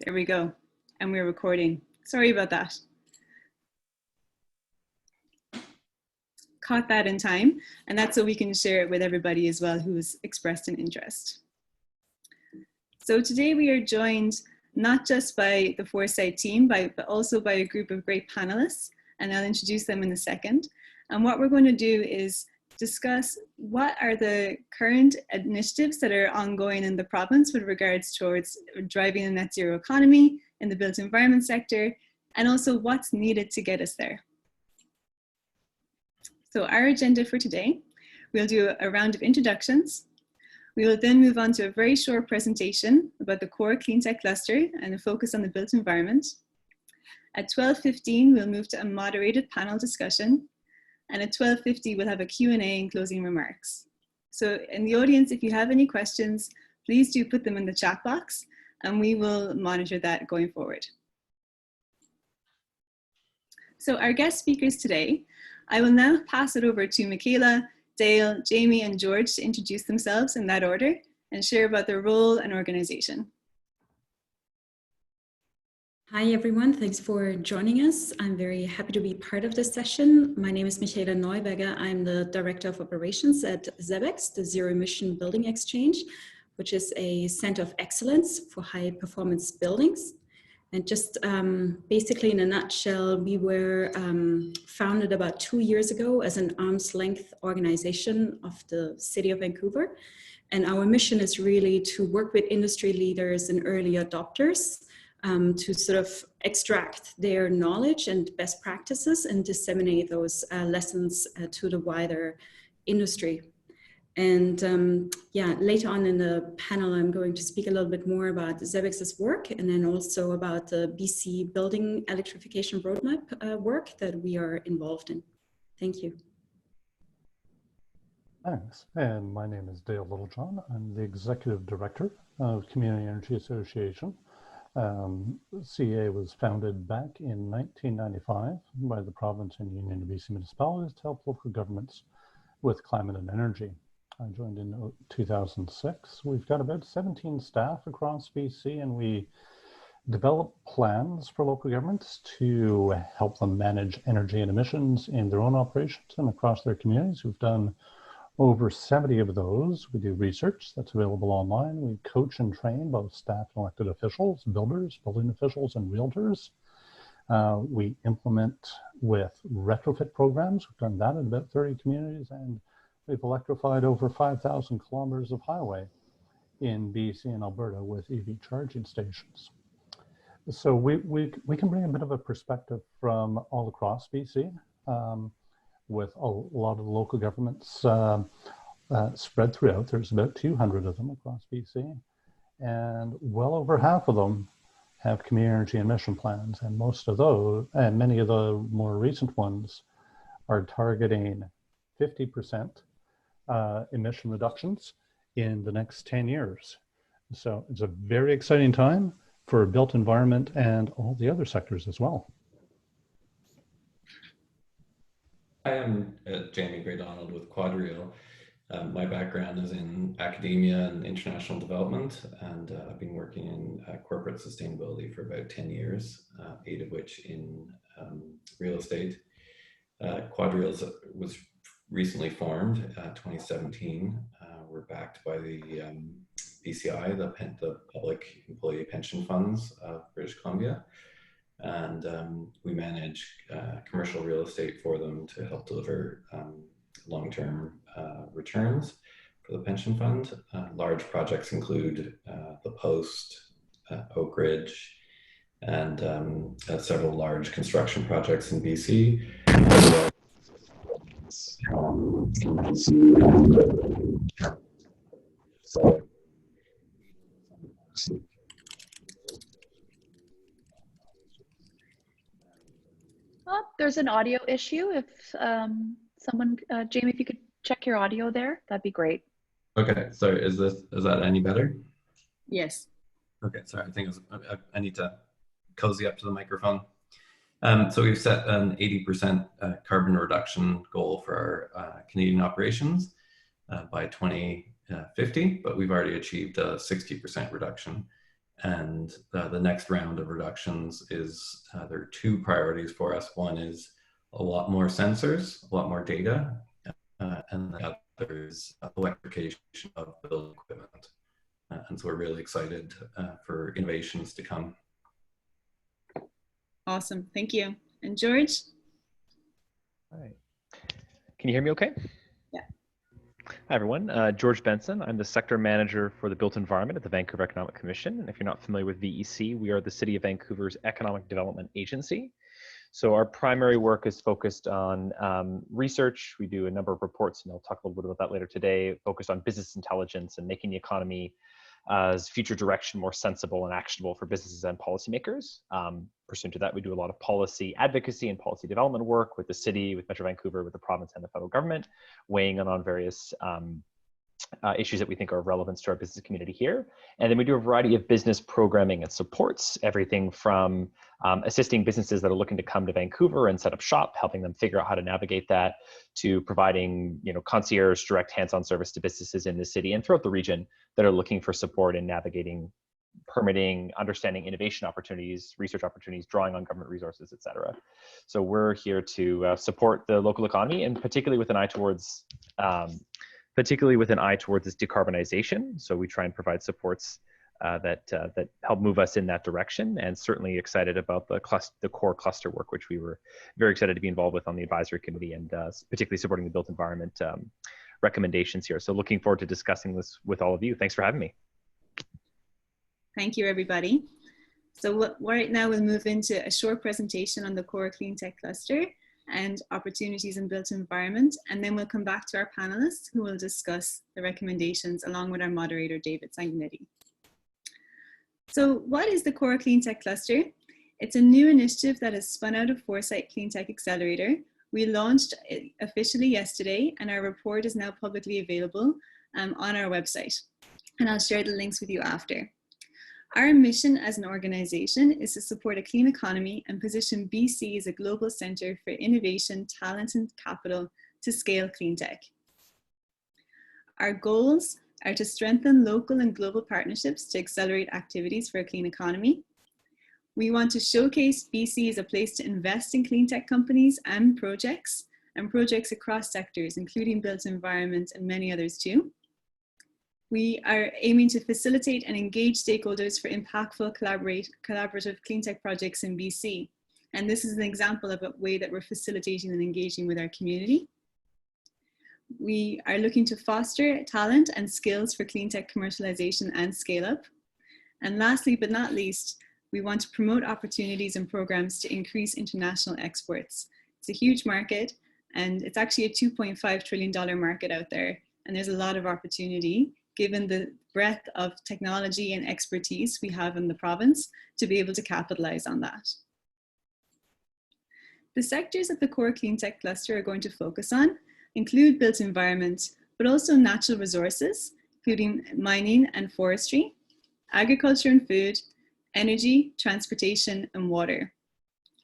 There we go. And we're recording. Sorry about that. Caught that in time, and that's so we can share it with everybody as well who's expressed an interest. So today we are joined not just by the Foresight team, but also by a group of great panelists, and I'll introduce them in a second. And what we're going to do is discuss what are the current initiatives that are ongoing in the province with regards towards driving a net zero economy in the built environment sector, and also what's needed to get us there. So our agenda for today, we'll do a round of introductions. We will then move on to a very short presentation about the core Cleantech cluster and a focus on the built environment. At 12:15, we'll move to a moderated panel discussion. And at 12:50, we'll have a Q&A and closing remarks. So in the audience, if you have any questions, please do put them in the chat box and we will monitor that going forward. So our guest speakers today, I will now pass it over to Michaela, Dale, Jamie, and George to introduce themselves in that order and share about their role and organization. Hi everyone, thanks for joining us. I'm very happy to be part of this session. My name is Michaela Nueberger. I'm the Director of Operations at ZEBEX, the Zero Emission Building Exchange, which is a center of excellence for high performance buildings. And just basically in a nutshell, we were founded about 2 years ago as an arm's length organization of the City of Vancouver. And our mission is really to work with industry leaders and early adopters to sort of extract their knowledge and best practices and disseminate those lessons to the wider industry. And yeah, later on in the panel, I'm going to speak a little bit more about ZEBEX's work and then also about the BC building electrification roadmap work that we are involved in. Thank you. Thanks. And my name is Dale Littlejohn. I'm the Executive Director of Community Energy Association. CEA was founded back in 1995 by the province and Union of BC municipalities to help local governments with climate and energy. I joined in 2006. We've got about 17 staff across BC, and we develop plans for local governments to help them manage energy and emissions in their own operations and across their communities. We've done over 70 of those. We do research that's available online. We coach and train both staff and elected officials, builders, building officials, and realtors. We implement with retrofit programs. We've done that in about 30 communities, and we've electrified over 5,000 kilometers of highway in BC and Alberta with EV charging stations. So we can bring a bit of a perspective from all across BC with a lot of the local governments spread throughout. There's about 200 of them across BC, and well over half of them have community energy emission plans, and most of those, and many of the more recent ones, are targeting 50% emission reductions in the next 10 years. So it's a very exciting time for built environment and all the other sectors as well. Hi, I'm Jamie Gray-MacDonald with Quadrille. My background is in academia and international development, and I've been working in corporate sustainability for about 10 years, 8 of which in real estate. Quadrille was recently formed, 2017. We're backed by the BCI, the Public Employee Pension Funds of British Columbia. And we manage commercial real estate for them to help deliver long-term returns for the pension fund. Large projects include the Post, Oak Ridge, and several large construction projects in BC. Oh, there's an audio issue. If someone, Jamie, if you could check your audio there, that'd be great. Okay, so is that any better? Yes. Okay, sorry, I think I need to cozy up to the microphone. So we've set an 80% carbon reduction goal for our Canadian operations by 2050, but we've already achieved a 60% reduction. And the next round of reductions is, there are two priorities for us. One is a lot more sensors, a lot more data, and the other is electrification of building equipment. And so we're really excited for innovations to come. Awesome, thank you. And George? All right. Can you hear me okay? Yeah. Hi, everyone. George Benson. I'm the sector manager for the built environment at the Vancouver Economic Commission. And if you're not familiar with VEC, we are the City of Vancouver's economic development agency. So our primary work is focused on research. We do a number of reports, and I'll talk a little bit about that later today, focused on business intelligence and making the economy future direction more sensible and actionable for businesses and policymakers. Pursuant to that, we do a lot of policy advocacy and policy development work with the city, with Metro Vancouver, with the province and the federal government, weighing in on various issues that we think are of relevance to our business community here. And then we do a variety of business programming and supports, everything from assisting businesses that are looking to come to Vancouver and set up shop, helping them figure out how to navigate that, to providing, you know, concierge direct hands-on service to businesses in the city and throughout the region that are looking for support in navigating permitting, understanding innovation opportunities, research opportunities, drawing on government resources, et cetera. So we're here to support the local economy, and particularly with an eye towards this decarbonization. So we try and provide supports that help move us in that direction, and certainly excited about the core cluster work, which we were very excited to be involved with on the advisory committee, and particularly supporting the built environment recommendations here. So looking forward to discussing this with all of you. Thanks for having me. Thank you, everybody. So right now we'll move into a short presentation on the core Cleantech cluster and opportunities in built environment, and then we'll come back to our panelists who will discuss the recommendations along with our moderator, David Sanguinetti. So what is the core Cleantech cluster? It's a new initiative that has spun out of Foresight Cleantech Accelerator. We launched it officially yesterday, and our report is now publicly available on our website, and I'll share the links with you after. Our mission as an organization is to support a clean economy and position BC as a global center for innovation, talent, and capital to scale clean tech. Our goals are to strengthen local and global partnerships to accelerate activities for a clean economy. We want to showcase BC as a place to invest in clean tech companies and projects across sectors, including built environment and many others too. We are aiming to facilitate and engage stakeholders for impactful collaborative clean tech projects in BC. And this is an example of a way that we're facilitating and engaging with our community. We are looking to foster talent and skills for clean tech commercialization and scale up. And lastly, but not least, we want to promote opportunities and programs to increase international exports. It's a huge market, and it's actually a $2.5 trillion market out there. And there's a lot of opportunity, given the breadth of technology and expertise we have in the province, to be able to capitalize on that. The sectors that the core clean tech cluster are going to focus on include built environment, but also natural resources, including mining and forestry, agriculture and food, energy, transportation, and water.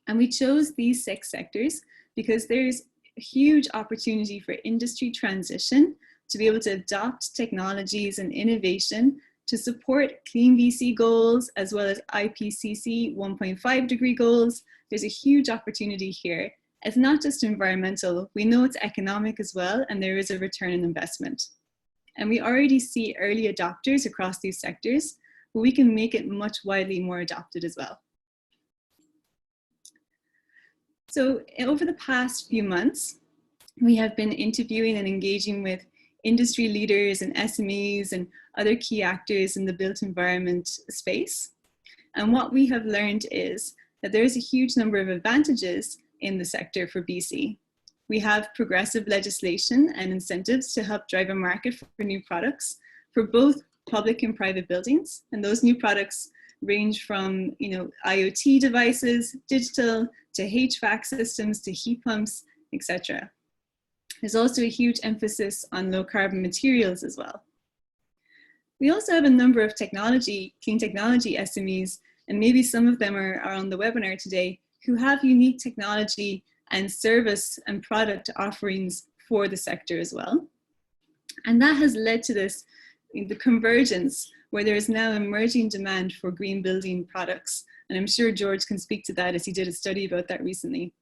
And we chose these 6 sectors because there's a huge opportunity for industry transition to be able to adopt technologies and innovation to support Clean VC goals, as well as IPCC 1.5 degree goals. There's a huge opportunity here. It's not just environmental, we know it's economic as well, and there is a return on investment. And we already see early adopters across these sectors, but we can make it much widely more adopted as well. So over the past few months, we have been interviewing and engaging with industry leaders and SMEs and other key actors in the built environment space. And what we have learned is that there is a huge number of advantages in the sector for BC. We have progressive legislation and incentives to help drive a market for new products for both public and private buildings. And those new products range from, IoT devices, digital, to HVAC systems, to heat pumps, etc. There's also a huge emphasis on low carbon materials as well. We also have a number of clean technology SMEs, and maybe some of them are on the webinar today, who have unique technology and service and product offerings for the sector as well. And that has led to the convergence where there is now emerging demand for green building products. And I'm sure George can speak to that, as he did a study about that recently.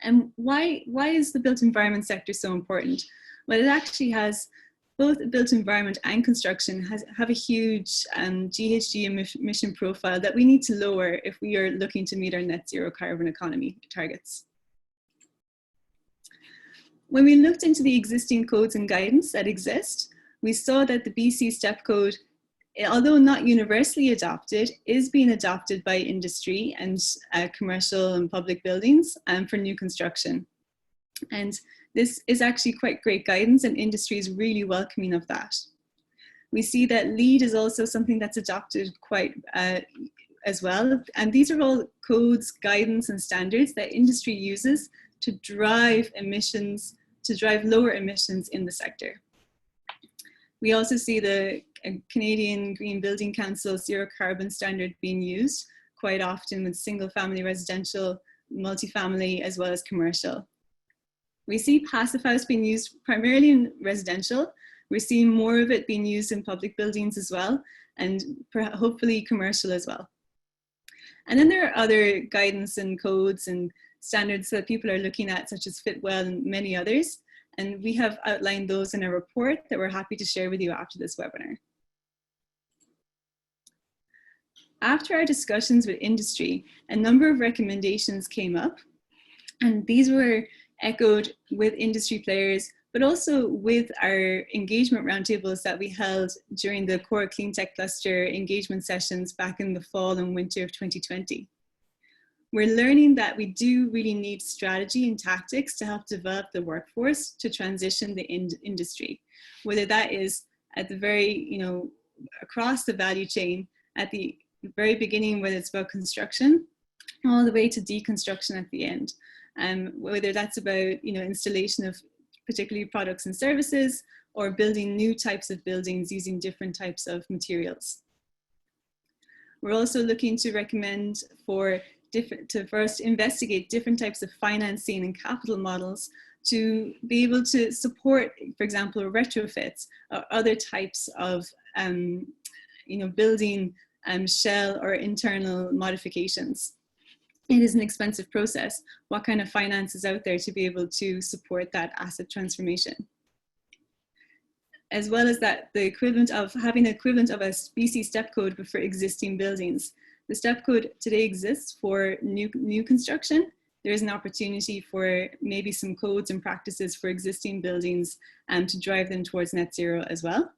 And why is the built environment sector so important? Well, it actually has, both the built environment and construction have a huge GHG emission profile that we need to lower if we are looking to meet our net zero carbon economy targets. When we looked into the existing codes and guidance that exist, we saw that the BC STEP code, although not universally adopted, is being adopted by industry and commercial and public buildings for new construction. And this is actually quite great guidance, and industry is really welcoming of that. We see that LEED is also something that's adopted quite as well. And these are all codes, guidance, and standards that industry uses to drive emissions, to drive lower emissions in the sector. We also see the Canadian Green Building Council Zero Carbon Standard being used quite often with single family residential, multifamily, as well as commercial. We see passive house being used primarily in residential. We're seeing more of it being used in public buildings as well, and hopefully commercial as well. And then there are other guidance and codes and standards that people are looking at, such as Fitwell and many others. And we have outlined those in a report that we're happy to share with you after this webinar. After our discussions with industry, a number of recommendations came up, and these were echoed with industry players, but also with our engagement roundtables that we held during the Core Cleantech Cluster engagement sessions back in the fall and winter of 2020. We're learning that we do really need strategy and tactics to help develop the workforce to transition the industry, whether that is at the very, across the value chain, at the very beginning, whether it's about construction, all the way to deconstruction at the end. Whether that's about installation of particularly products and services, or building new types of buildings using different types of materials. We're also looking to recommend to first investigate different types of financing and capital models to be able to support, for example, retrofits or other types of building shell or internal modifications. It is an expensive process. What kind of finance is out there to be able to support that asset transformation? As well as that, the equivalent of having the equivalent of a BC STEP code but for existing buildings. The STEP code today exists for new construction. There is an opportunity for maybe some codes and practices for existing buildings and to drive them towards net zero as well.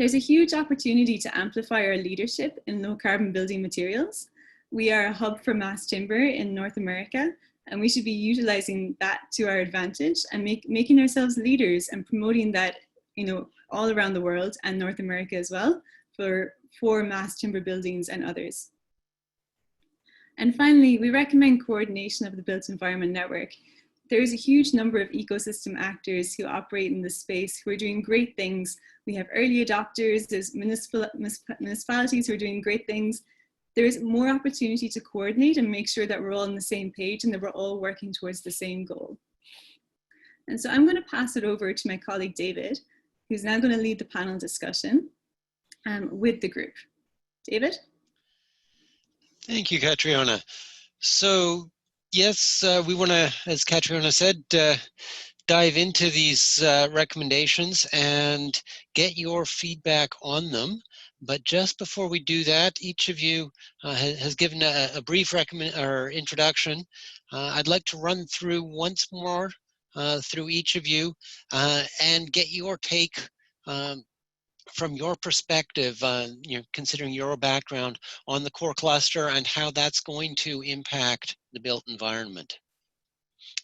There's a huge opportunity to amplify our leadership in low carbon building materials. We are a hub for mass timber in North America, and we should be utilizing that to our advantage and making ourselves leaders and promoting that, all around the world and North America as well for mass timber buildings and others. And finally, we recommend coordination of the built environment network. There is a huge number of ecosystem actors who operate in this space who are doing great things. We have early adopters, there's municipalities who are doing great things. There is more opportunity to coordinate and make sure that we're all on the same page and that we're all working towards the same goal. And so I'm going to pass it over to my colleague David, who's now going to lead the panel discussion with the group. David? Thank you, Catriona. So yes, we want to, as Catriona said, dive into these recommendations and get your feedback on them. But just before we do that, each of you has given a brief introduction. I'd like to run through once more through each of you and get your take from your perspective, considering your background on the core cluster and how that's going to impact the built environment.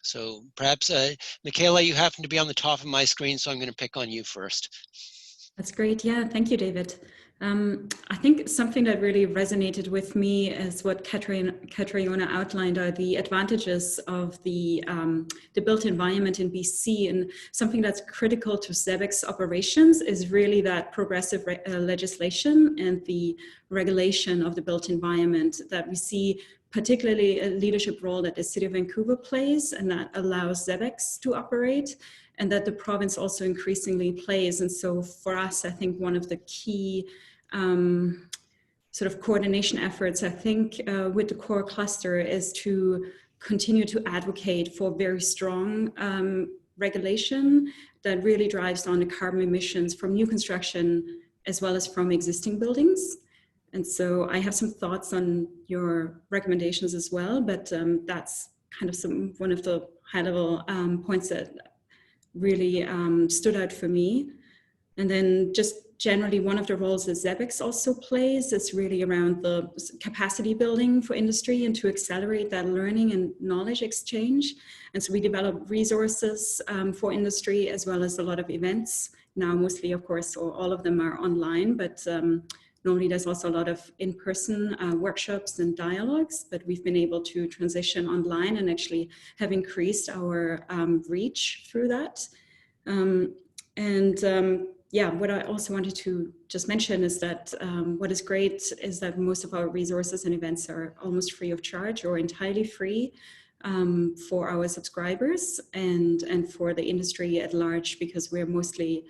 So perhaps, Michaela, you happen to be on the top of my screen, so I'm going to pick on you first. That's great. Yeah, thank you, David. I think something that really resonated with me is what Catriona outlined are the advantages of the built environment in BC, and something that's critical to ZEBEC's operations is really that progressive legislation and the regulation of the built environment that we see, particularly a leadership role that the City of Vancouver plays and that allows ZEBECs to operate. and that the province also increasingly plays. And so for us, I think one of the key sort of coordination efforts, I think, with the core cluster is to continue to advocate for very strong regulation that really drives down the carbon emissions from new construction as well as from existing buildings. And so I have some thoughts on your recommendations as well, but that's kind of one of the high-level points that really stood out for me. And then just generally, one of the roles that ZEBEX also plays is really around the capacity building for industry and to accelerate that learning and knowledge exchange. And so we develop resources for industry as well as a lot of events. Now, mostly, of course, or all of them are online, but normally there's also a lot of in-person workshops and dialogues, but we've been able to transition online and actually have increased our reach through that. Yeah, what I also wanted to just mention is that what is great is that most of our resources and events are almost free of charge or entirely free for our subscribers and for the industry at large, because we're mostly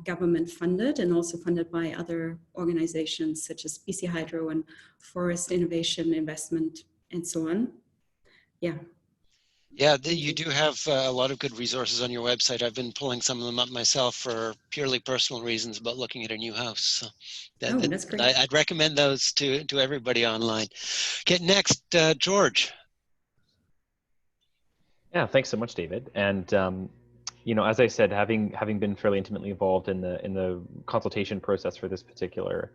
government funded and also funded by other organizations such as BC Hydro and Forest Innovation Investment and so on. Yeah. Yeah, you do have a lot of good resources on your website. I've been pulling some of them up myself for purely personal reasons about looking at a new house. So that's great. I'd recommend those to everybody online. Okay, next, George. Yeah, thanks so much, David. And you know, as I said, having been fairly intimately involved in the consultation process for this particular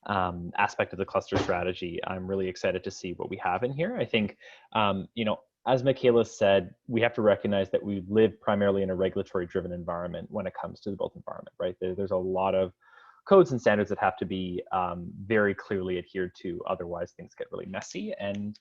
aspect of the cluster strategy, I'm really excited to see what we have in here. I think, you know, as Michaela said, we have to recognize that we live primarily in a regulatory-driven environment when it comes to the built environment, right? There's a lot of codes and standards that have to be very clearly adhered to, otherwise things get really messy. And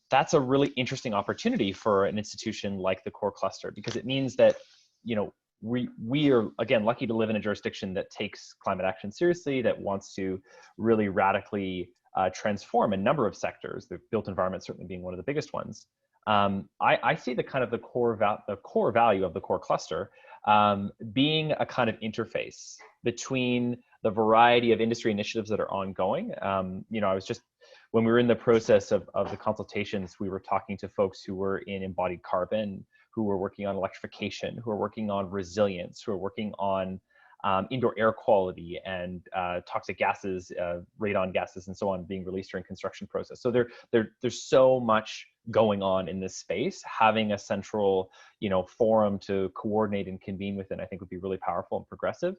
that's a really interesting opportunity for an institution like the core cluster, because it means that, you know, we are, again, lucky to live in a jurisdiction that takes climate action seriously, that wants to really radically transform a number of sectors, the built environment certainly being one of the biggest ones. I see the kind of the core value of the core cluster being a kind of interface between the variety of industry initiatives that are ongoing. You know, I was just, when we were in the process of the consultations, we were talking to folks who were in embodied carbon, who were working on electrification, who are working on resilience, who are working on indoor air quality and toxic gases, radon gases, and so on being released during construction process. So there's so much going on in this space. Having a central, you know, forum to coordinate and convene within, I think, would be really powerful and progressive.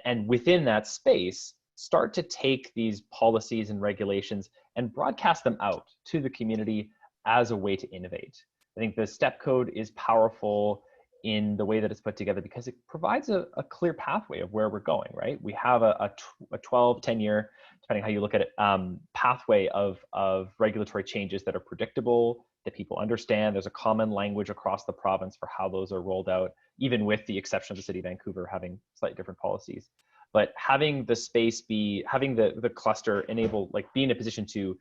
And within that space, start to take these policies and regulations and broadcast them out to the community as a way to innovate. I think the step code is powerful in the way that it's put together because it provides a clear pathway of where we're going, right? We have a 12, 10 year, depending how you look at it, pathway of regulatory changes that are predictable, that people understand. There's a common language across the province for how those are rolled out, even with the exception of the city of Vancouver having slightly different policies. But having the space having the cluster enable, like be in a position to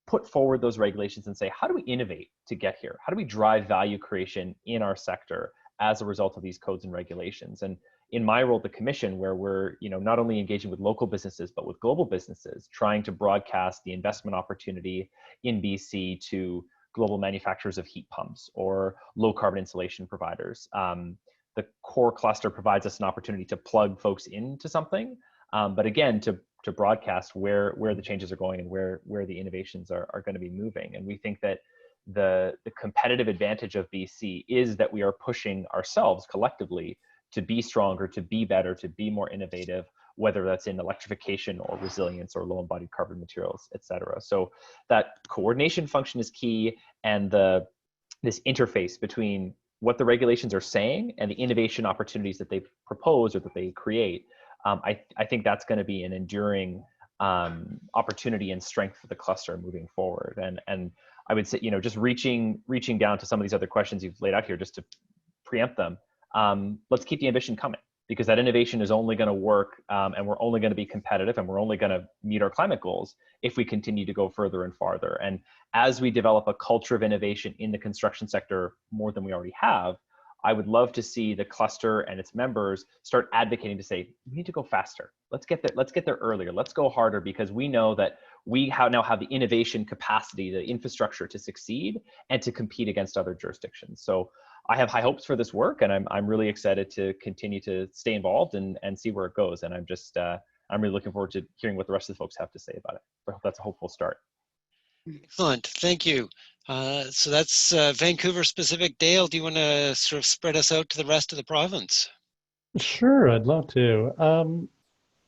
put forward those regulations and say, how do we innovate to get here? How do we drive value creation in our sector as a result of these codes and regulations? And in my role at the commission, where we're, you know, not only engaging with local businesses, but with global businesses, trying to broadcast the investment opportunity in BC to global manufacturers of heat pumps or low carbon insulation providers. The core cluster provides us an opportunity to plug folks into something, but again, to broadcast where the changes are going and where the innovations are going to be moving. And we think that the competitive advantage of BC is that we are pushing ourselves collectively to be stronger, to be better, to be more innovative, whether that's in electrification or resilience or low embodied carbon materials, et cetera. So that coordination function is key, and this interface between what the regulations are saying and the innovation opportunities that they propose or that they create. I think that's going to be an enduring opportunity and strength for the cluster moving forward. And I would say, you know, just reaching down to some of these other questions you've laid out here, just to preempt them. Let's keep the ambition coming, because that innovation is only going to work, and we're only going to be competitive, and we're only going to meet our climate goals if we continue to go further and farther. And as we develop a culture of innovation in the construction sector more than we already have, I would love to see the cluster and its members start advocating to say, we need to go faster. Let's get there earlier. Let's go harder, because we know that we now have the innovation capacity, the infrastructure to succeed and to compete against other jurisdictions. So I have high hopes for this work, and I'm really excited to continue to stay involved and see where it goes. And I'm really looking forward to hearing what the rest of the folks have to say about it. I hope that's a hopeful start. Excellent, thank you. So that's Vancouver specific. Dale, do you want to sort of spread us out to the rest of the province? Sure, I'd love to.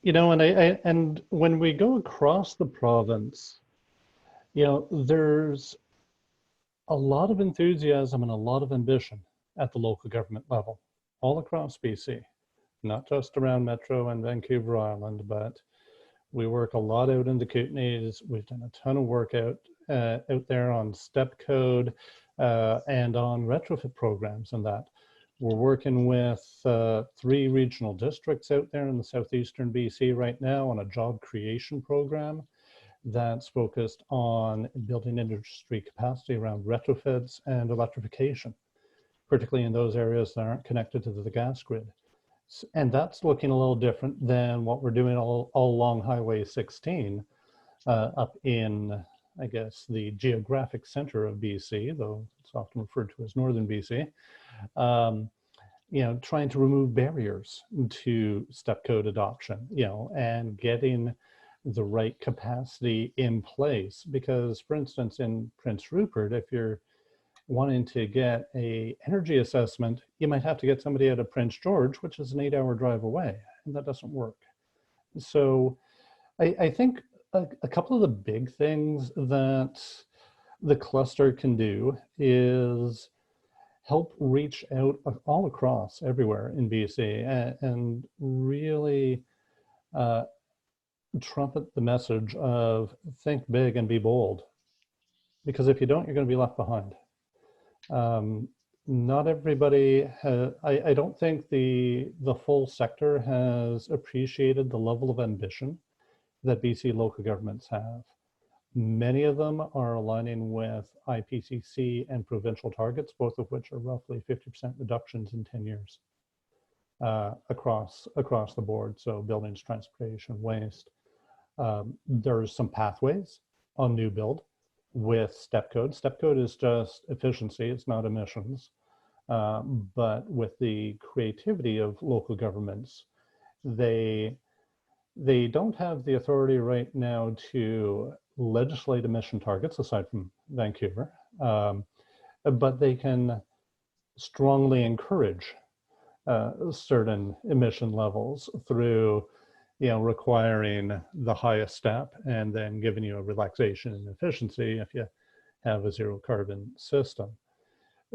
You know, and when we go across the province, you know, there's a lot of enthusiasm and a lot of ambition at the local government level, all across BC, not just around Metro and Vancouver Island, but we work a lot out in the Kootenays. We've done a ton of work out there on step code and on retrofit programs and that. We're working with 3 regional districts out there in the southeastern BC right now on a job creation program that's focused on building industry capacity around retrofits and electrification, particularly in those areas that aren't connected to the gas grid. And that's looking a little different than what we're doing all along Highway 16 up in, I guess, the geographic center of BC, though it's often referred to as northern BC. You know, trying to remove barriers to step code adoption, you know, and getting the right capacity in place. Because, for instance, in Prince Rupert, if you're wanting to get an energy assessment, you might have to get somebody out of Prince George, which is an 8-hour drive away, and that doesn't work. So I think a couple of the big things that the cluster can do is help reach out all across everywhere in BC and really trumpet the message of think big and be bold. Because if you don't, you're going to be left behind. Not everybody I don't think the full sector has appreciated the level of ambition that BC local governments have. Many of them are aligning with IPCC and provincial targets, both of which are roughly 50% reductions in 10 years across the board. So buildings, transportation, waste. There's some pathways on new build with step code. Step code is just efficiency, it's not emissions. But with the creativity of local governments, they don't have the authority right now to legislate emission targets, aside from Vancouver, but they can strongly encourage certain emission levels through, you know, requiring the highest step and then giving you a relaxation in efficiency if you have a zero carbon system.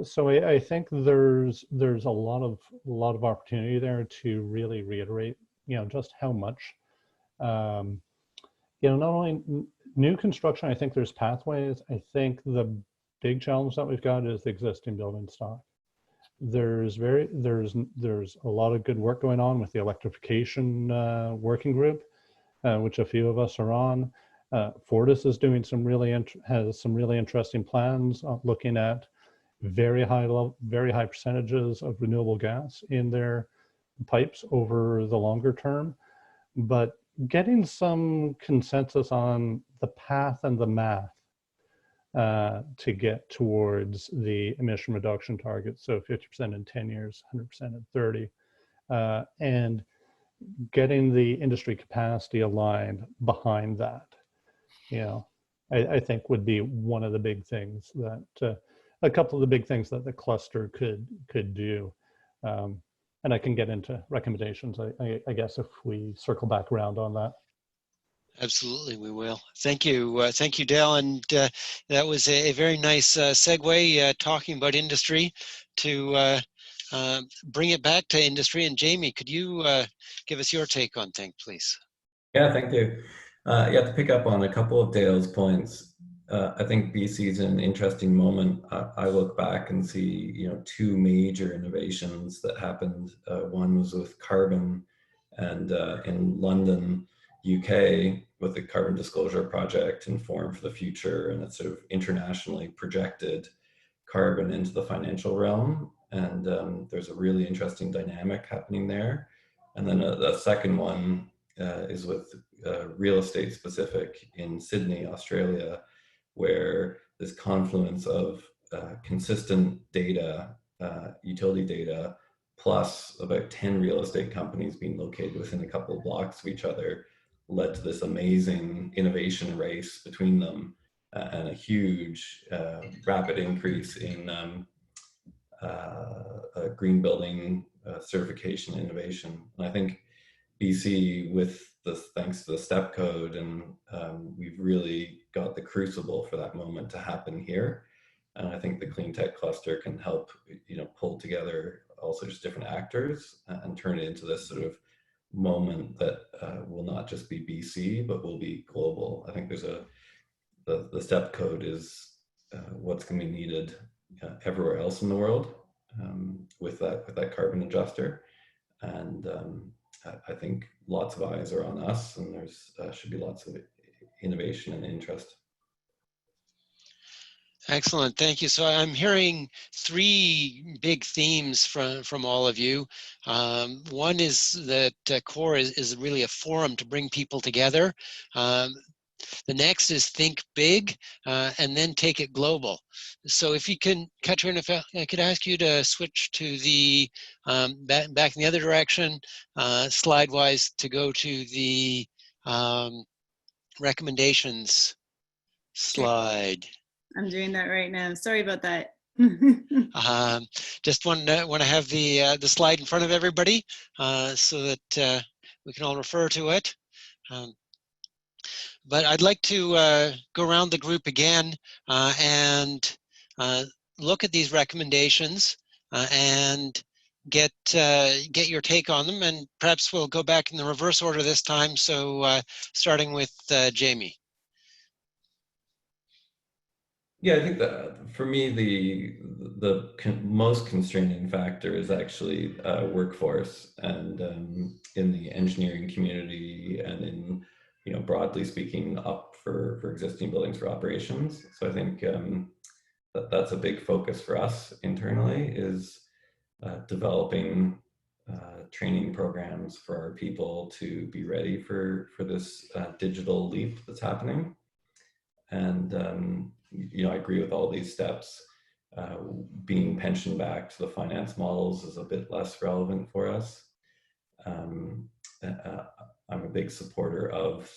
So I think there's a lot of opportunity there to really reiterate, you know, just how much, you know, not only new construction, I think there's pathways. I think the big challenge that we've got is the existing building stock. There's a lot of good work going on with the electrification working group, which a few of us are on. Fortis is doing has some really interesting plans looking at very high percentages of renewable gas in their pipes over the longer term, but getting some consensus on the path and the math to get towards the emission reduction targets. So 50% in 10 years, 100% in 30, and getting the industry capacity aligned behind that, you know, I think would be one of the big things that, a couple of the big things that the cluster could do. And I can get into recommendations, I guess, if we circle back around on that. Absolutely, we will. Thank you, Dale. And that was a very nice segue, talking about industry, to bring it back to industry. And Jamie, could you give us your take on things, please? Yeah, thank you. Yeah, to pick up on a couple of Dale's points, I think BC is an interesting moment. I look back and see, you know, 2 major innovations that happened. One was with carbon, and in London, UK, with the Carbon Disclosure Project, Inform for the Future, and it sort of internationally projected carbon into the financial realm. And there's a really interesting dynamic happening there. And then a second one is with real estate specific in Sydney, Australia, where this confluence of consistent data, utility data, plus about 10 real estate companies being located within a couple of blocks of each other led to this amazing innovation race between them and a huge rapid increase in green building certification innovation. And I think BC, thanks to the STEP code, and we've really got the crucible for that moment to happen here. And I think the Cleantech cluster can help, pull together also just different actors and turn it into this sort of moment that will not just be BC, but will be global. I think there's the STEP code is what's going to be needed everywhere else in the world with that carbon adjuster. And I think lots of eyes are on us, and there's should be lots of innovation and interest. Excellent, thank you. So I'm hearing three big themes from all of you. One is that CORE is really a forum to bring people together. The next is think big, and then take it global. So if you can, Katrina, if I could ask you to switch to the, back in the other direction, slide-wise, to go to the recommendations slide. I'm doing that right now. Sorry about that. Just want to have the slide in front of everybody so that we can all refer to it. But I'd like to go around the group again and look at these recommendations and get your take on them, and perhaps we'll go back in the reverse order this time. So starting with Jamie. Yeah, I think that for me, the most constraining factor is actually workforce, and in the engineering community, and in broadly speaking, up for existing buildings for operations. So I think that's a big focus for us internally, is developing training programs for our people to be ready for this digital leap that's happening. And I agree with all these steps. Being pension back to the finance models is a bit less relevant for us. I'm a big supporter of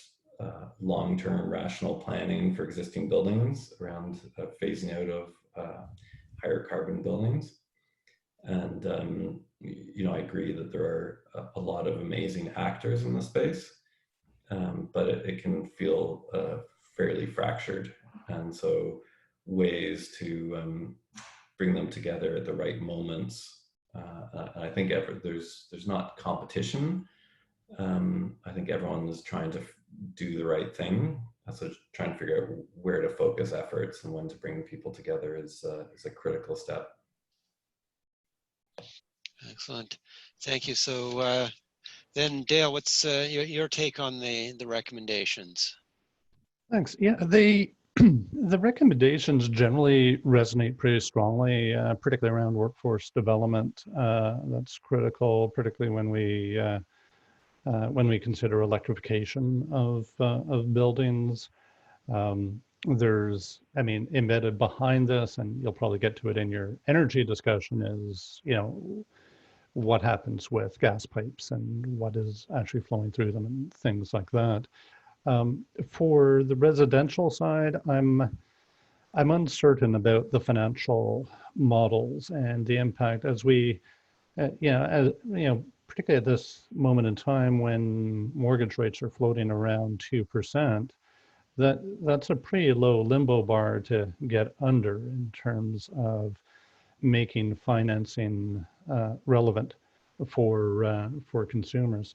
long-term rational planning for existing buildings around phasing out of higher carbon buildings. And I agree that there are a lot of amazing actors in the space, but it can feel fairly fractured. And so ways to bring them together at the right moments. I think there's not competition. I think everyone is trying to do the right thing. So trying to figure out where to focus efforts and when to bring people together is a critical step. Excellent, thank you. So then Dale, what's your take on the recommendations? Thanks. Yeah, the recommendations generally resonate pretty strongly, particularly around workforce development. That's critical, particularly when we consider electrification of buildings. There's, embedded behind this, and you'll probably get to it in your energy discussion, is what happens with gas pipes and what is actually flowing through them and things like that. For the residential side, I'm uncertain about the financial models and the impact as we, particularly at this moment in time when mortgage rates are floating around 2%. That's a pretty low limbo bar to get under in terms of making financing relevant for consumers.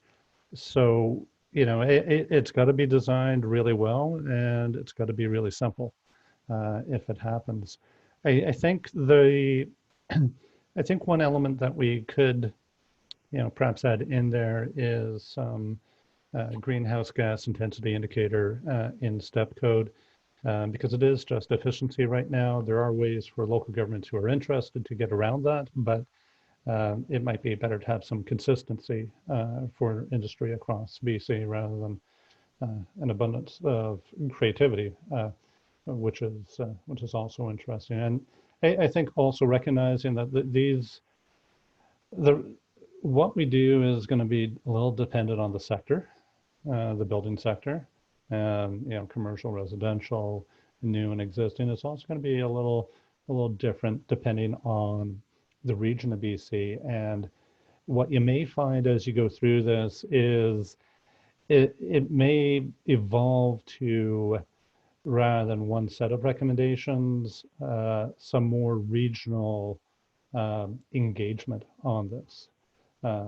So it's got to be designed really well, and it's got to be really simple if it happens. I think one element that we could perhaps add in there is greenhouse gas intensity indicator in STEP code. because it is just efficiency right now. There are ways for local governments who are interested to get around that, but it might be better to have some consistency for industry across BC rather than an abundance of creativity, which is also interesting. And I think also recognizing that what we do is going to be a little dependent on the sector, the building sector, commercial, residential, new and existing. It's also going to be a little different depending on the region of BC. And what you may find as you go through this is it may evolve to, rather than one set of recommendations, some more regional engagement on this.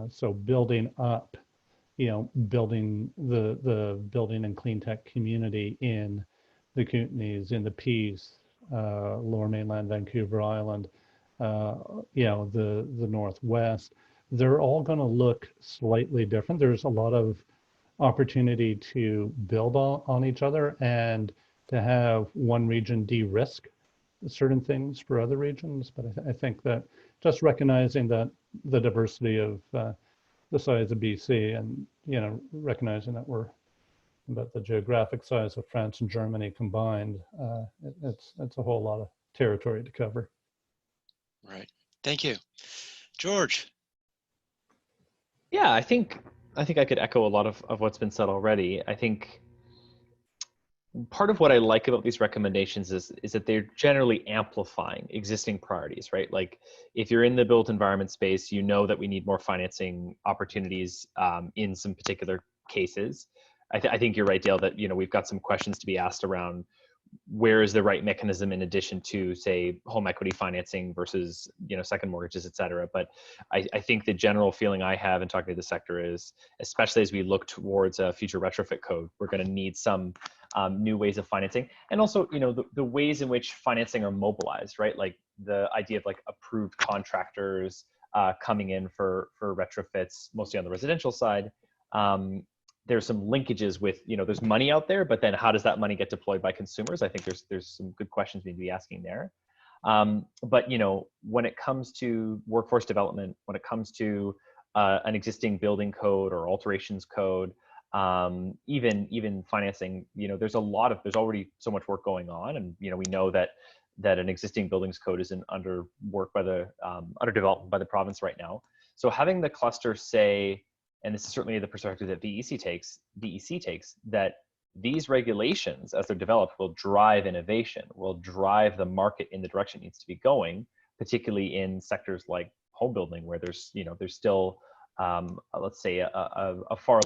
So building up, building the building and clean tech community in the Kootenays, in the Peace, Lower Mainland, Vancouver Island, the Northwest. They're all going to look slightly different. There's a lot of opportunity to build on each other and to have one region de-risk certain things for other regions. But I think that just recognizing that the diversity of the size of BC, and recognizing that we're about the geographic size of France and Germany combined, it's a whole lot of territory to cover. Right. Thank you. George. Yeah, I think I could echo a lot of what's been said already. I think part of what I like about these recommendations is that they're generally amplifying existing priorities, right? Like if you're in the built environment space, you know that we need more financing opportunities in some particular cases. I think you're right, Dale, that we've got some questions to be asked around where is the right mechanism in addition to, say, home equity financing versus second mortgages, et cetera. But I think the general feeling I have in talking to the sector is, especially as we look towards a future retrofit code, we're going to need some new ways of financing, and also the ways in which financing are mobilized, right? Like the idea of like approved contractors coming in for retrofits, mostly on the residential side. There's some linkages with, there's money out there, but then how does that money get deployed by consumers? I think there's some good questions we need to be asking there. But when it comes to workforce development, when it comes to an existing building code or alterations code, even financing, there's already so much work going on, and we know that an existing buildings code is under development by the province right now. So having the cluster say, and this is certainly the perspective that VEC takes, that these regulations, as they're developed, will drive innovation, will drive the market in the direction it needs to be going, particularly in sectors like home building, where there's still, let's say, a far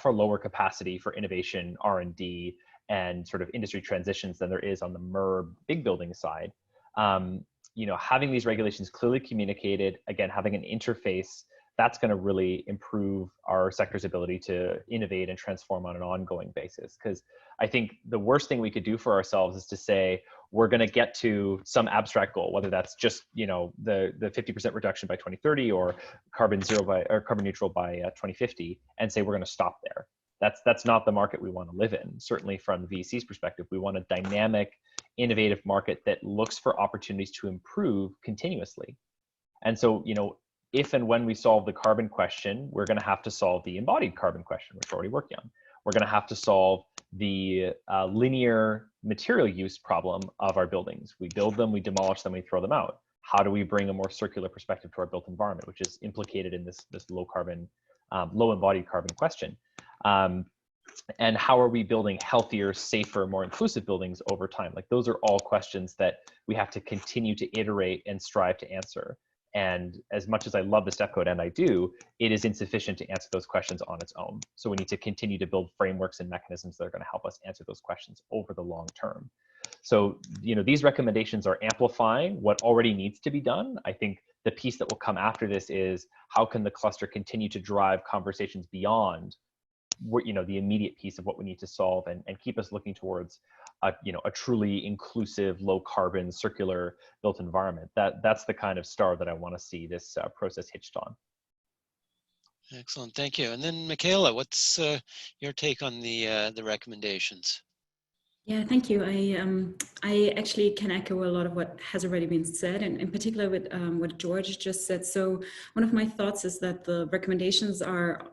lower capacity for innovation, R&D, and sort of industry transitions than there is on the MERB big building side. Having these regulations clearly communicated, again, having an interface, that's going to really improve our sector's ability to innovate and transform on an ongoing basis. Because I think the worst thing we could do for ourselves is to say we're going to get to some abstract goal, whether that's just the 50% reduction by 2030 or carbon neutral by 2050, and say we're going to stop there. That's not the market we want to live in. Certainly from the VC's perspective, we want a dynamic, innovative market that looks for opportunities to improve continuously. And so, if and when we solve the carbon question, we're going to have to solve the embodied carbon question, which we're already working on. We're going to have to solve the linear material use problem of our buildings. We build them, we demolish them, we throw them out. How do we bring a more circular perspective to our built environment, which is implicated in this low embodied carbon question? And how are we building healthier, safer, more inclusive buildings over time? Like those are all questions that we have to continue to iterate and strive to answer. And as much as I love the STEP code, and I do, it is insufficient to answer those questions on its own. So we need to continue to build frameworks and mechanisms that are going to help us answer those questions over the long term. So, these recommendations are amplifying what already needs to be done. I think the piece that will come after this is how can the cluster continue to drive conversations beyond the immediate piece of what we need to solve, and keep us looking towards a truly inclusive, low carbon, circular built environment. That's the kind of star that I want to see this process hitched on. Excellent, thank you. And then Michaela, what's your take on the recommendations? Yeah, thank you. I actually can echo a lot of what has already been said, and in particular with what George just said. So one of my thoughts is that the recommendations are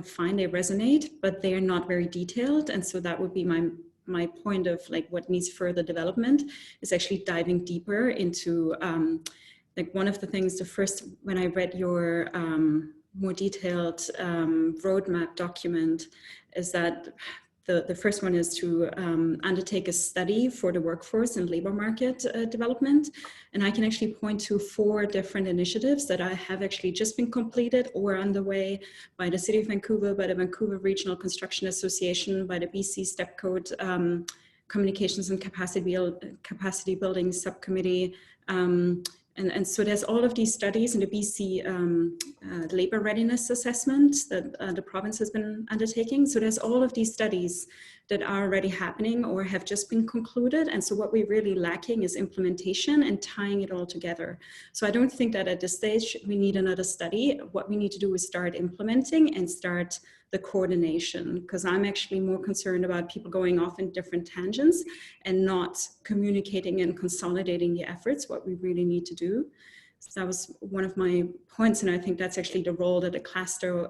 fine, they resonate, but they are not very detailed. And so that would be my point of like what needs further development is actually diving deeper into like one of the things, when I read your more detailed roadmap document, is that the first one is to undertake a study for the workforce and labor market development. And I can actually point to 4 different initiatives that I have actually just been completed or underway by the City of Vancouver, by the Vancouver Regional Construction Association, by the BC Step Code Communications and Capacity Building Subcommittee. And so there's all of these studies in the BC labor readiness assessment that the province has been undertaking. So there's all of these studies that are already happening or have just been concluded. And so what we're really lacking is implementation and tying it all together. So I don't think that at this stage we need another study. What we need to do is start implementing and start the coordination, because I'm actually more concerned about people going off in different tangents and not communicating and consolidating the efforts, what we really need to do. So that was one of my points, and I think that's actually the role that a cluster,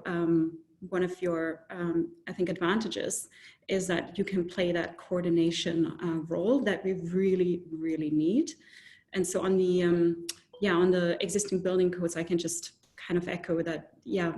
one of your, I think, advantages is that you can play that coordination role that we really, really need. And so on the, on the existing building codes, I can just kind of echo that,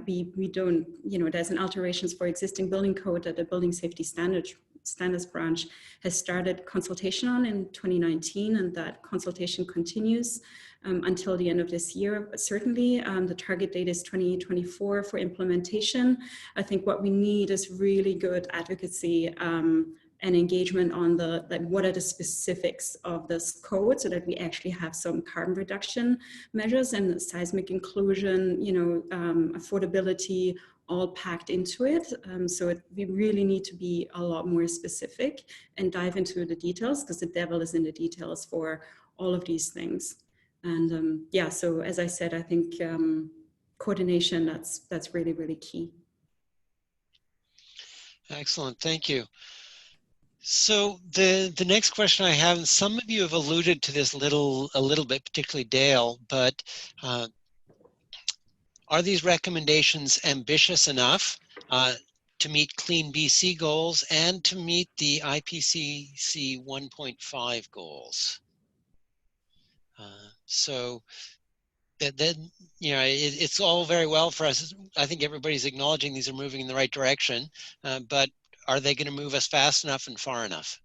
we don't, there's an alterations for existing building code that the Building Safety Standards branch has started consultation on in 2019, and that consultation continues until the end of this year. Certainly, the target date is 2024 for implementation. I think what we need is really good advocacy and engagement on what are the specifics of this code, so that we actually have some carbon reduction measures and seismic inclusion, affordability, all packed into it. We really need to be a lot more specific and dive into the details, because the devil is in the details for all of these things. And so as I said, I think coordination, that's really, really key. Excellent, thank you. So the next question I have, and some of you have alluded to this a little bit, particularly Dale, but are these recommendations ambitious enough to meet Clean BC goals and to meet the IPCC 1.5 goals? So it's all very well for us. I think everybody's acknowledging these are moving in the right direction, but are they going to move us fast enough and far enough?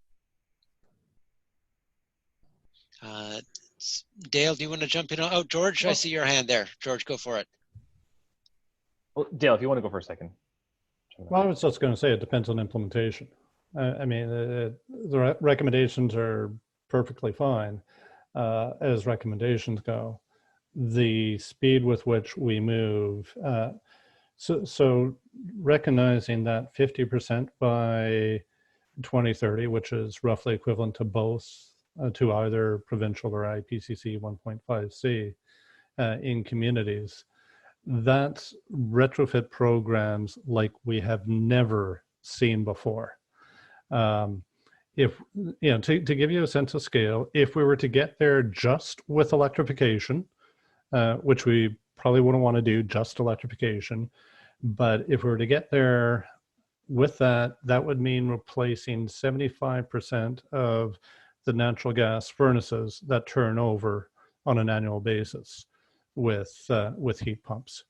Dale, do you want to jump in? Oh, George, I see your hand there. George, go for it. Well, Dale, if you want to go for a second. Well, I was just going to say it depends on implementation. I mean, the recommendations are perfectly fine as recommendations go. The speed with which we move, so recognizing that 50% by 2030, which is roughly equivalent to both, to either provincial or IPCC 1.5C in communities, that's retrofit programs like we have never seen before. If, to give you a sense of scale, if we were to get there just with electrification, which we probably wouldn't want to do just electrification, but if we were to get there with that, that would mean replacing 75% of the natural gas furnaces that turn over on an annual basis with heat pumps.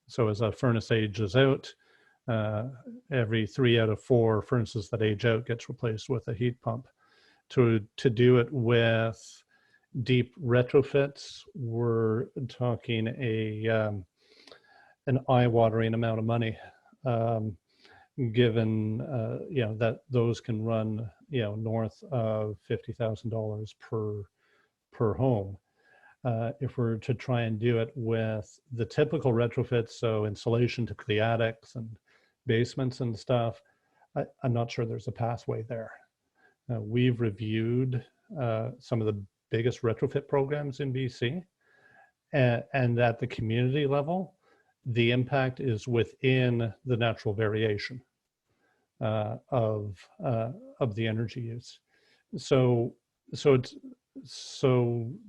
So as a furnace ages out, every 3 out of 4 furnaces that age out gets replaced with a heat pump. To do it with deep retrofits, we're talking an eye-watering amount of money, given that those can run north of $50,000 per home. If we're to try and do it with the typical retrofits, so insulation to the attics and basements and stuff, I'm not sure there's a pathway there. We've reviewed some of the biggest retrofit programs in BC, and at the community level, the impact is within the natural variation. of the energy use. So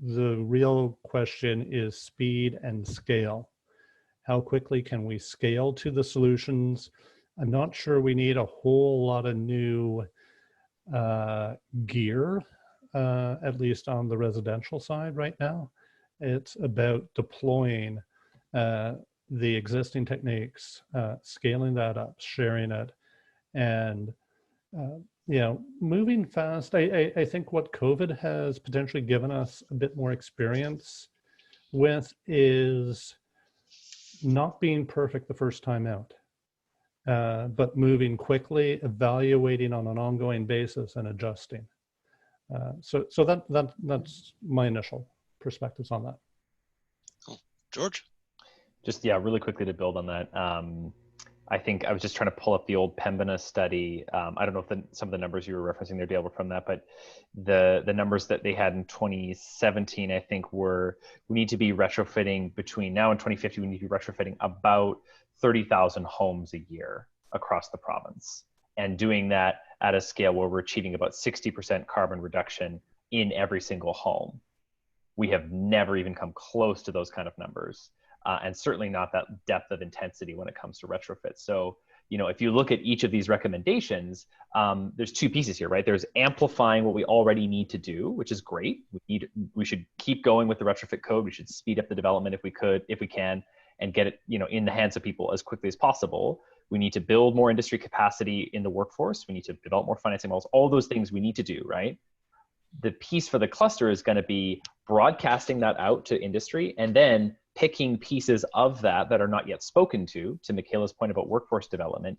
the real question is speed and scale. How quickly can we scale to the solutions? I'm not sure we need a whole lot of new gear, at least on the residential side right now. It's about deploying the existing techniques, scaling that up, sharing it, and moving fast. I think what COVID has potentially given us a bit more experience with is not being perfect the first time out, but moving quickly, evaluating on an ongoing basis, and adjusting. So that's my initial perspectives on that. Cool. George? Just, really quickly to build on that. I think I was just trying to pull up the old Pembina study. I don't know if some of the numbers you were referencing there, Dale, were from that, but the numbers that they had in 2017, I think, were we need to be retrofitting between now and 2050, we need to be retrofitting about 30,000 homes a year across the province, and doing that at a scale where we're achieving about 60% carbon reduction in every single home. We have never even come close to those kind of numbers. And certainly not that depth of intensity when it comes to retrofit. So, if you look at each of these recommendations, there's two pieces here, right? There's amplifying what we already need to do, which is great. We should keep going with the retrofit code. We should speed up the development if we can, and get it, in the hands of people as quickly as possible. We need to build more industry capacity in the workforce. We need to develop more financing models. All those things we need to do, right? The piece for the cluster is going to be broadcasting that out to industry, and then picking pieces of that are not yet spoken to Michaela's point about workforce development.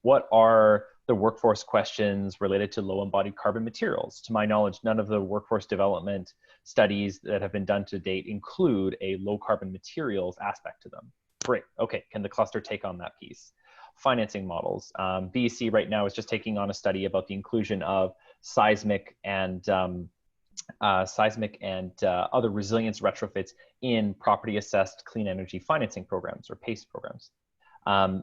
What are the workforce questions related to low embodied carbon materials? To my knowledge, none of the workforce development studies that have been done to date include a low carbon materials aspect to them. Great, okay, can the cluster take on that piece? Financing models. BEC right now is just taking on a study about the inclusion of seismic and other resilience retrofits in property assessed clean energy financing programs, or PACE programs.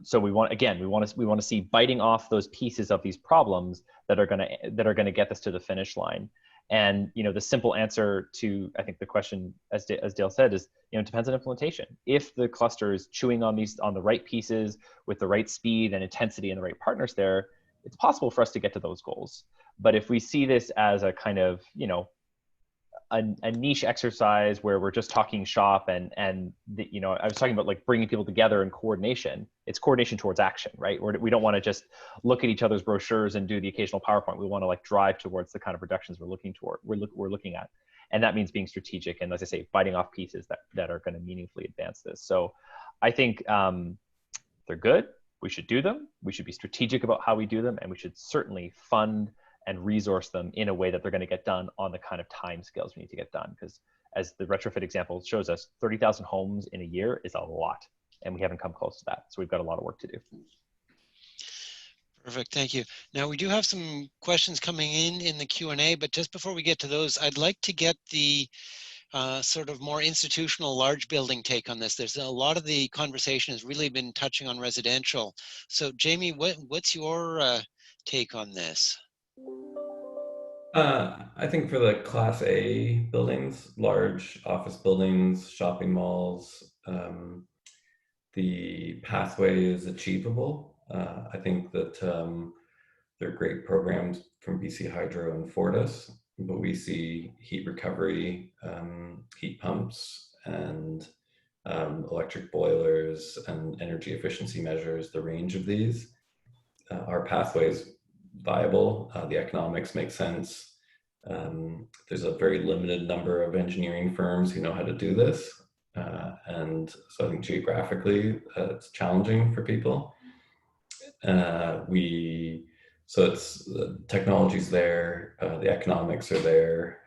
So we want to see biting off those pieces of these problems that are going to get us to the finish line. And the simple answer to, I think, the question, as Dale said, is it depends on implementation. If the cluster is chewing on the right pieces with the right speed and intensity and the right partners there, it's possible for us to get to those goals. But if we see this as a kind of a niche exercise where we're just talking shop and I was talking about like bringing people together in coordination. It's coordination towards action, right? We don't want to just look at each other's brochures and do the occasional PowerPoint. We want to like drive towards the kind of reductions we're looking at, and that means being strategic and, as I say, biting off pieces that are going to meaningfully advance this. So I think they're good. We should do them. We should be strategic about how we do them, and we should certainly fund and resource them in a way that they're going to get done on the kind of time scales we need to get done. Because as the retrofit example shows us, 30,000 homes in a year is a lot, and we haven't come close to that. So we've got a lot of work to do. Perfect, thank you. Now we do have some questions coming in the Q&A, but just before we get to those, I'd like to get the sort of more institutional large building take on this. There's a lot of the conversation has really been touching on residential. So Jamie, what's your take on this? I think for the Class A buildings, large office buildings, shopping malls, the pathway is achievable. I think that there are great programs from BC Hydro and Fortis, but we see heat recovery, heat pumps, and electric boilers and energy efficiency measures, the range of these. Our pathway is viable, the economics make sense. There's a very limited number of engineering firms who know how to do this. And so I think geographically, it's challenging for people. So it's the technology's there, the economics are there,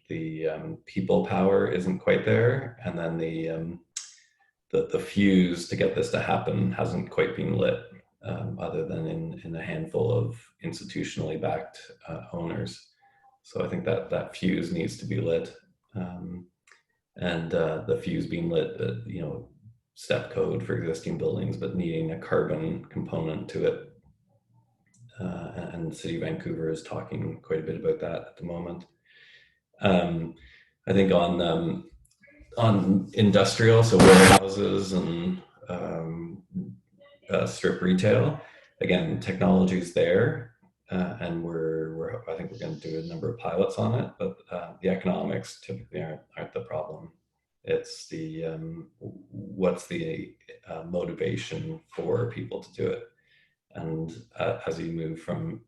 the people power isn't quite there, and then the fuse to get this to happen hasn't quite been lit, other than in a handful of institutionally backed owners. So I think that fuse needs to be lit, and the fuse being lit, step code for existing buildings, but needing a carbon component to it and the City of Vancouver is talking quite a bit about that at the moment. I think on industrial, so warehouses and strip retail, again, technology's there, and I think we're going to do a number of pilots on it, but the economics typically aren't the problem. It's the what's the motivation for people to do it, and as you move from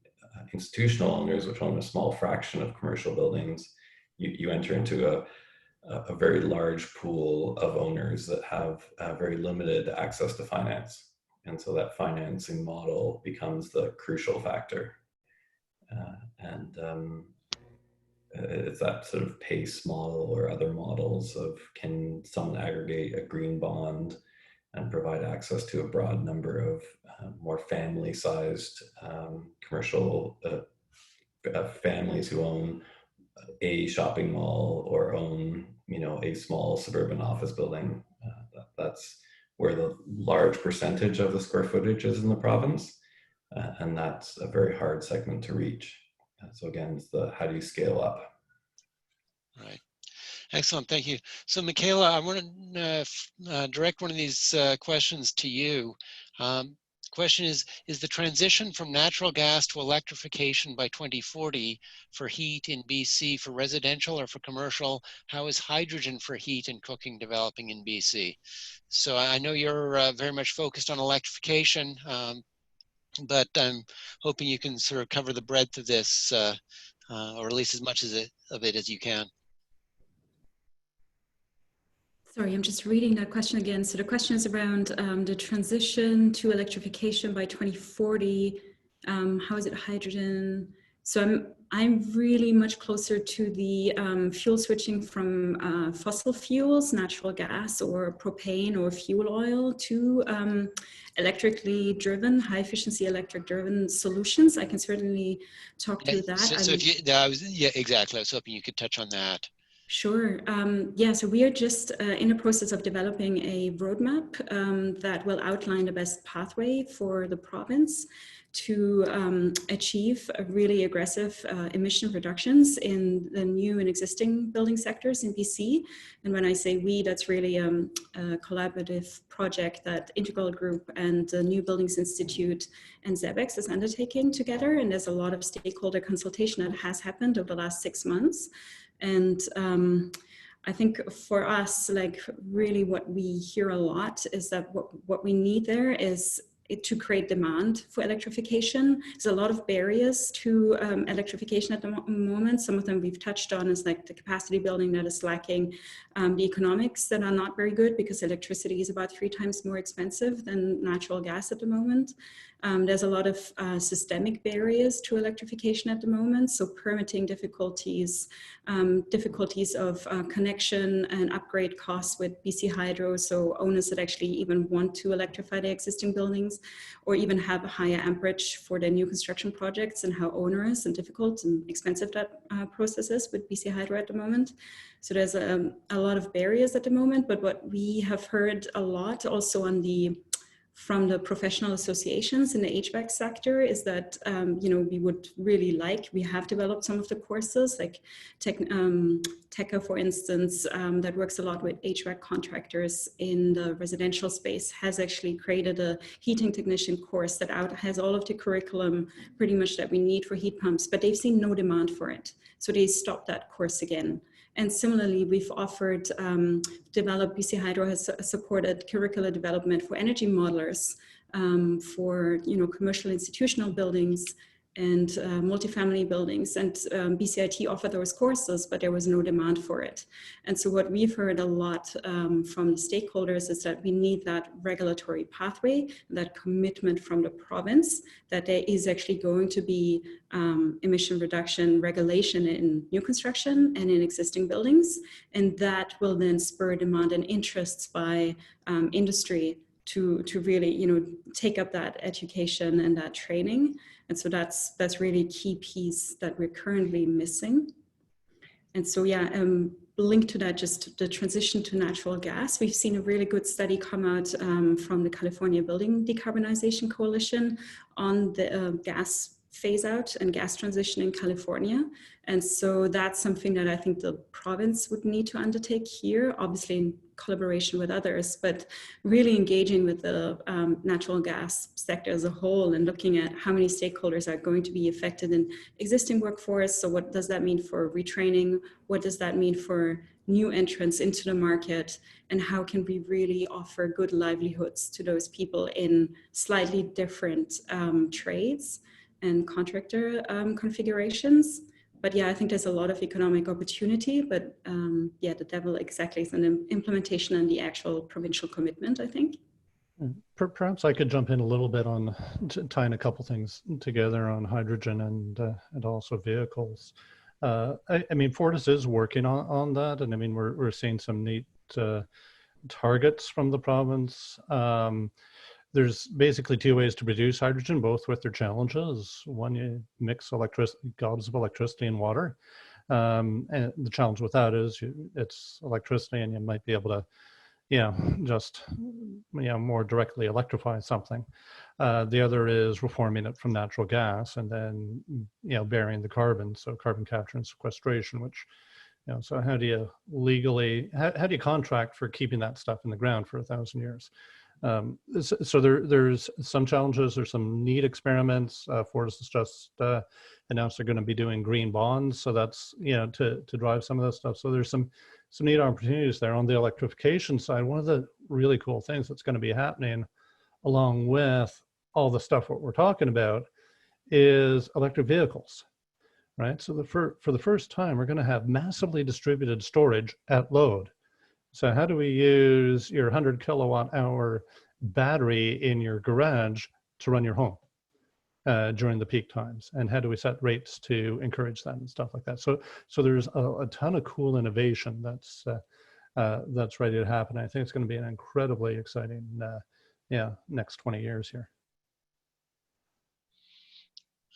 institutional owners, which own a small fraction of commercial buildings, you enter into a very large pool of owners that have very limited access to finance. And so that financing model becomes the crucial factor. It's that sort of PACE model or other models of, can someone aggregate a green bond and provide access to a broad number of more family-sized commercial families who own a shopping mall or own, a small suburban office building. That's where the large percentage of the square footage is in the province, and that's a very hard segment to reach. So again, it's how do you scale up? Right. Excellent. Thank you. So Michaela, I want to direct one of these questions to you. Question is the transition from natural gas to electrification by 2040 for heat in BC for residential or for commercial? How is hydrogen for heat and cooking developing in BC? So I know you're very much focused on electrification, but I'm hoping you can sort of cover the breadth of this, or at least as much of it as you can. Sorry, I'm just reading that question again. So the question is around the transition to electrification by 2040. How is it hydrogen? So I'm really much closer to the fuel switching from fossil fuels, natural gas or propane or fuel oil, to electrically driven, high efficiency electric driven solutions. I can certainly talk to that. So if you, yeah, exactly. I was hoping you could touch on that. Sure. Yeah, so we are just in the process of developing a roadmap that will outline the best pathway for the province to achieve a really aggressive emission reductions in the new and existing building sectors in BC. And when I say we, that's really a collaborative project that Integral Group and the New Buildings Institute and ZEBEX is undertaking together. And there's a lot of stakeholder consultation that has happened over the last 6 months. And I think for us, like really what we hear a lot is that what we need there is to create demand for electrification. There's a lot of barriers to electrification at the moment. Some of them we've touched on, is like the capacity building that is lacking, the economics that are not very good because electricity is about 3 times more expensive than natural gas at the moment. There's a lot of systemic barriers to electrification at the moment. So permitting difficulties, difficulties of connection and upgrade costs with BC Hydro. So owners that actually even want to electrify their existing buildings or even have a higher amperage for their new construction projects, and how onerous and difficult and expensive that process is with BC Hydro at the moment. So there's a lot of barriers at the moment, but what we have heard a lot also from the professional associations in the HVAC sector is that, we would really we have developed some of the courses like TECA, for instance, that works a lot with HVAC contractors in the residential space, has actually created a heating technician course that has all of the curriculum pretty much that we need for heat pumps, but they've seen no demand for it. So they stopped that course again. And similarly, we've offered, BC Hydro has supported curricular development for energy modelers for, commercial institutional buildings and multifamily buildings. And BCIT offered those courses, but there was no demand for it. And so what we've heard a lot from the stakeholders is that we need that regulatory pathway, that commitment from the province, that there is actually going to be emission reduction regulation in new construction and in existing buildings. And that will then spur demand and interests by industry to really, take up that education and that training. And so that's really a key piece that we're currently missing. And so, linked to that, just the transition to natural gas. We've seen a really good study come out from the California Building Decarbonization Coalition on the gas phase out and gas transition in California. And so that's something that I think the province would need to undertake here, obviously in collaboration with others, but really engaging with the natural gas sector as a whole and looking at how many stakeholders are going to be affected in existing workforce. So what does that mean for retraining? What does that mean for new entrants into the market? And how can we really offer good livelihoods to those people in slightly different trades and contractor configurations? But yeah, I think there's a lot of economic opportunity, but yeah, the devil exactly is in implementation and the actual provincial commitment, I think. Perhaps I could jump in a little bit on tying a couple things together on hydrogen and also vehicles. I mean, Fortis is working on that, and I mean, we're seeing some neat targets from the province. There's basically two ways to produce hydrogen, both with their challenges. One, you mix gobs of electricity and water. And the challenge with that is it's electricity and you might be able to, just, more directly electrify something. The other is reforming it from natural gas and then, burying the carbon. So carbon capture and sequestration, which, so how do you legally, how do you contract for keeping that stuff in the ground for 1,000 years? So there's some challenges. There's some neat experiments. Fortis has just announced they're going to be doing green bonds. So that's, to drive some of this stuff. So there's some neat opportunities there. On the electrification side, one of the really cool things that's going to be happening along with all the stuff what we're talking about is electric vehicles, right? So for the first time, we're going to have massively distributed storage at load. So how do we use your 100 kilowatt hour battery in your garage to run your home during the peak times? And how do we set rates to encourage that and stuff like that? So there's a ton of cool innovation that's ready to happen. I think it's going to be an incredibly exciting, next 20 years here.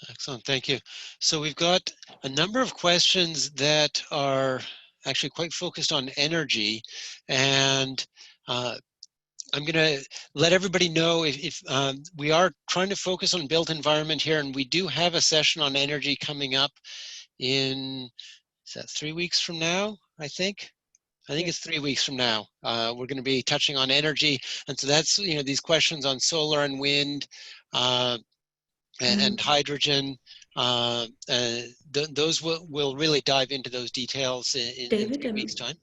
Excellent, thank you. So we've got a number of questions that are actually quite focused on energy, and I'm going to let everybody know if we are trying to focus on built environment here, and we do have a session on energy coming up in, is that 3 weeks from now, I think? I think it's 3 weeks from now. We're going to be touching on energy, and so that's, these questions on solar and wind, and hydrogen, those will really dive into those details in 3 weeks' time.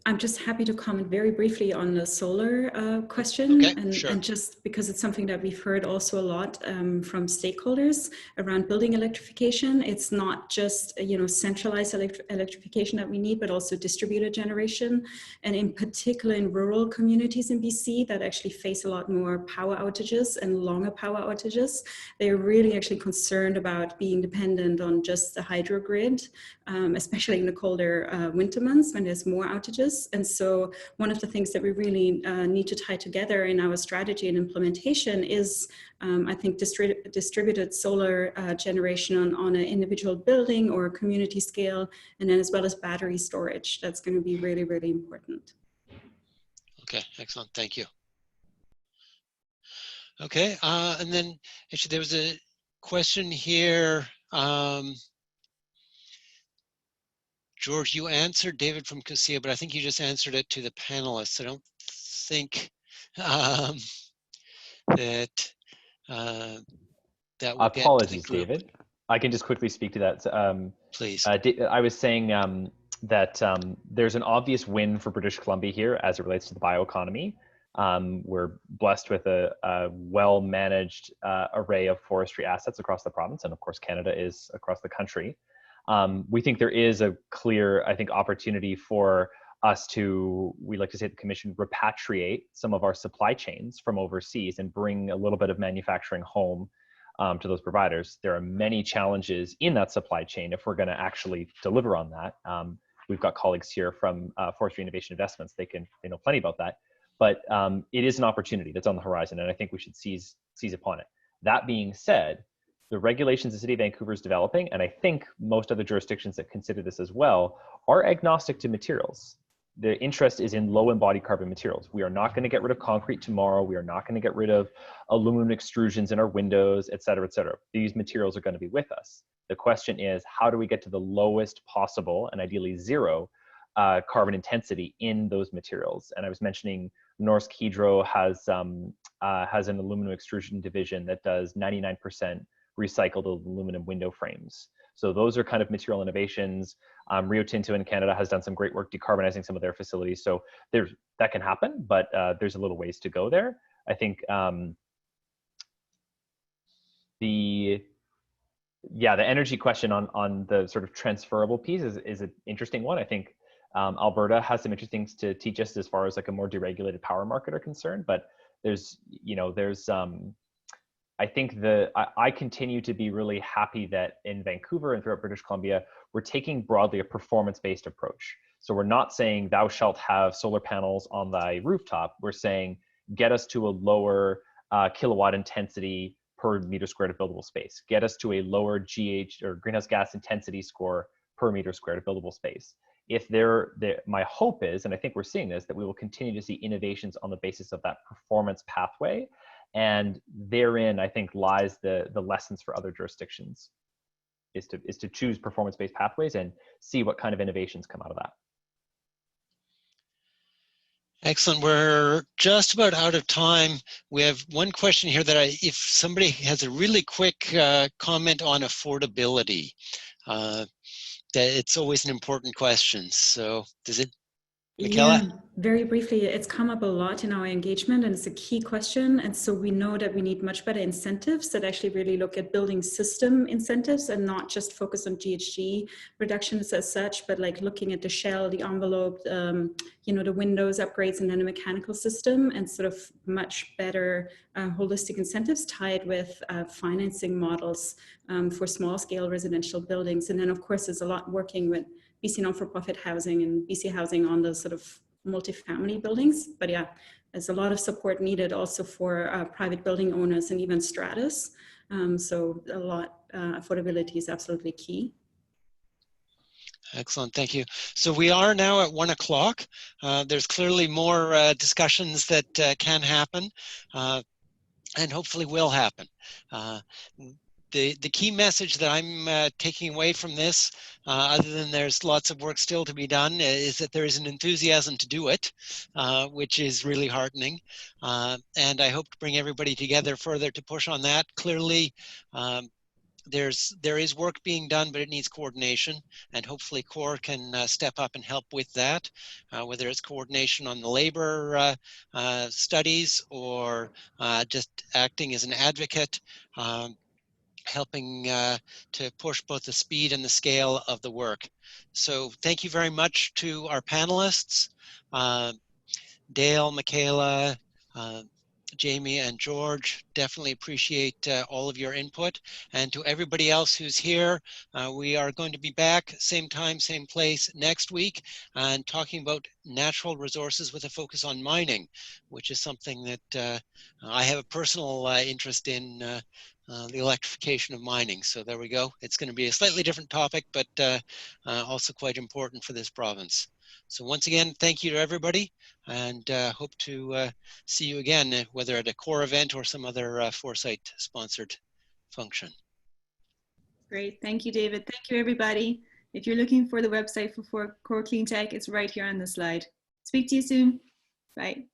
I'm just happy to comment very briefly on the solar question, okay, sure. And just because it's something that we've heard also a lot from stakeholders around building electrification. It's not just centralized electrification that we need, but also distributed generation, and in particular in rural communities in BC that actually face a lot more power outages and longer power outages. They're really actually concerned about being dependent on just the hydro grid, especially in the colder winter months when there's more outages. And so one of the things that we really need to tie together in our strategy and implementation is, I think, distributed solar generation on an individual building or a community scale, and then as well as battery storage. That's going to be really, really important. Okay, excellent. Thank you. Okay, and then actually there was a question here. George, you answered David from COSIA, but I think you just answered it to the panelists. I don't think that will apologies, David. I can just quickly speak to that. Please. I was saying that there's an obvious win for British Columbia here as it relates to the bioeconomy. We're blessed with a well-managed array of forestry assets across the province, and of course Canada is across the country. We think there is a clear, I think, opportunity for us to, we like to say at the Commission, repatriate some of our supply chains from overseas and bring a little bit of manufacturing home to those providers. There are many challenges in that supply chain if we're going to actually deliver on that. We've got colleagues here from Forestry Innovation Investments. They know plenty about that. But it is an opportunity that's on the horizon, and I think we should seize upon it. That being said, the regulations the City of Vancouver is developing, and I think most other jurisdictions that consider this as well, are agnostic to materials. the interest is in low embodied carbon materials. We are not going to get rid of concrete tomorrow. We are not going to get rid of aluminum extrusions in our windows, et cetera, et cetera. These materials are going to be with us. The question is, how do we get to the lowest possible, and ideally zero, carbon intensity in those materials? And I was mentioning Norsk Hydro has an aluminum extrusion division that does 99% recycled aluminum window frames. So those are kind of material innovations. Rio Tinto in Canada has done some great work decarbonizing some of their facilities. So that can happen, but there's a little ways to go there. I think the energy question on the sort of transferable piece is an interesting one. I think Alberta has some interesting things to teach us as far as like a more deregulated power market are concerned, but I think I continue to be really happy that in Vancouver and throughout British Columbia, we're taking broadly a performance-based approach. So we're not saying thou shalt have solar panels on thy rooftop. We're saying get us to a lower kilowatt intensity per meter squared of buildable space. Get us to a lower GH or greenhouse gas intensity score per meter squared of buildable space. If my hope is, and I think we're seeing this, that we will continue to see innovations on the basis of that performance pathway. And therein, I think, lies the lessons for other jurisdictions, is to choose performance-based pathways and see what kind of innovations come out of that. Excellent. We're just about out of time. We have one question here that if somebody has a really quick comment on affordability, that it's always an important question. So does it, Michaela? Yeah, very briefly, it's come up a lot in our engagement and it's a key question. And so we know that we need much better incentives that actually really look at building system incentives and not just focus on GHG reductions as such, but like looking at the shell, the envelope, the windows upgrades, and then a mechanical system, and sort of much better holistic incentives tied with financing models for small scale residential buildings. And then of course, there's a lot working with BC non-for-profit housing and BC housing on the sort of multifamily buildings. But yeah, there's a lot of support needed also for private building owners and even stratus. So affordability is absolutely key. Excellent, thank you. So we are now at 1 o'clock. There's clearly more discussions that can happen and hopefully will happen. The key message that I'm taking away from this, other than there's lots of work still to be done, is that there is an enthusiasm to do it, which is really heartening. And I hope to bring everybody together further to push on that. Clearly, there is work being done, but it needs coordination, and hopefully CORE can step up and help with that, whether it's coordination on the labor studies or just acting as an advocate. Helping to push both the speed and the scale of the work. So thank you very much to our panelists, Dale, Michaela, Jamie, and George. Definitely appreciate all of your input. And to everybody else who's here, we are going to be back same time, same place next week, and talking about natural resources with a focus on mining, which is something that I have a personal interest in, the electrification of mining. So there we go. It's going to be a slightly different topic, but also quite important for this province. So once again, thank you to everybody, and hope to see you again, whether at a CORE event or some other Foresight sponsored function. Great, thank you, David. Thank you, everybody. If you're looking for the website for CORE Cleantech, it's right here on the slide. Speak to you soon. Bye.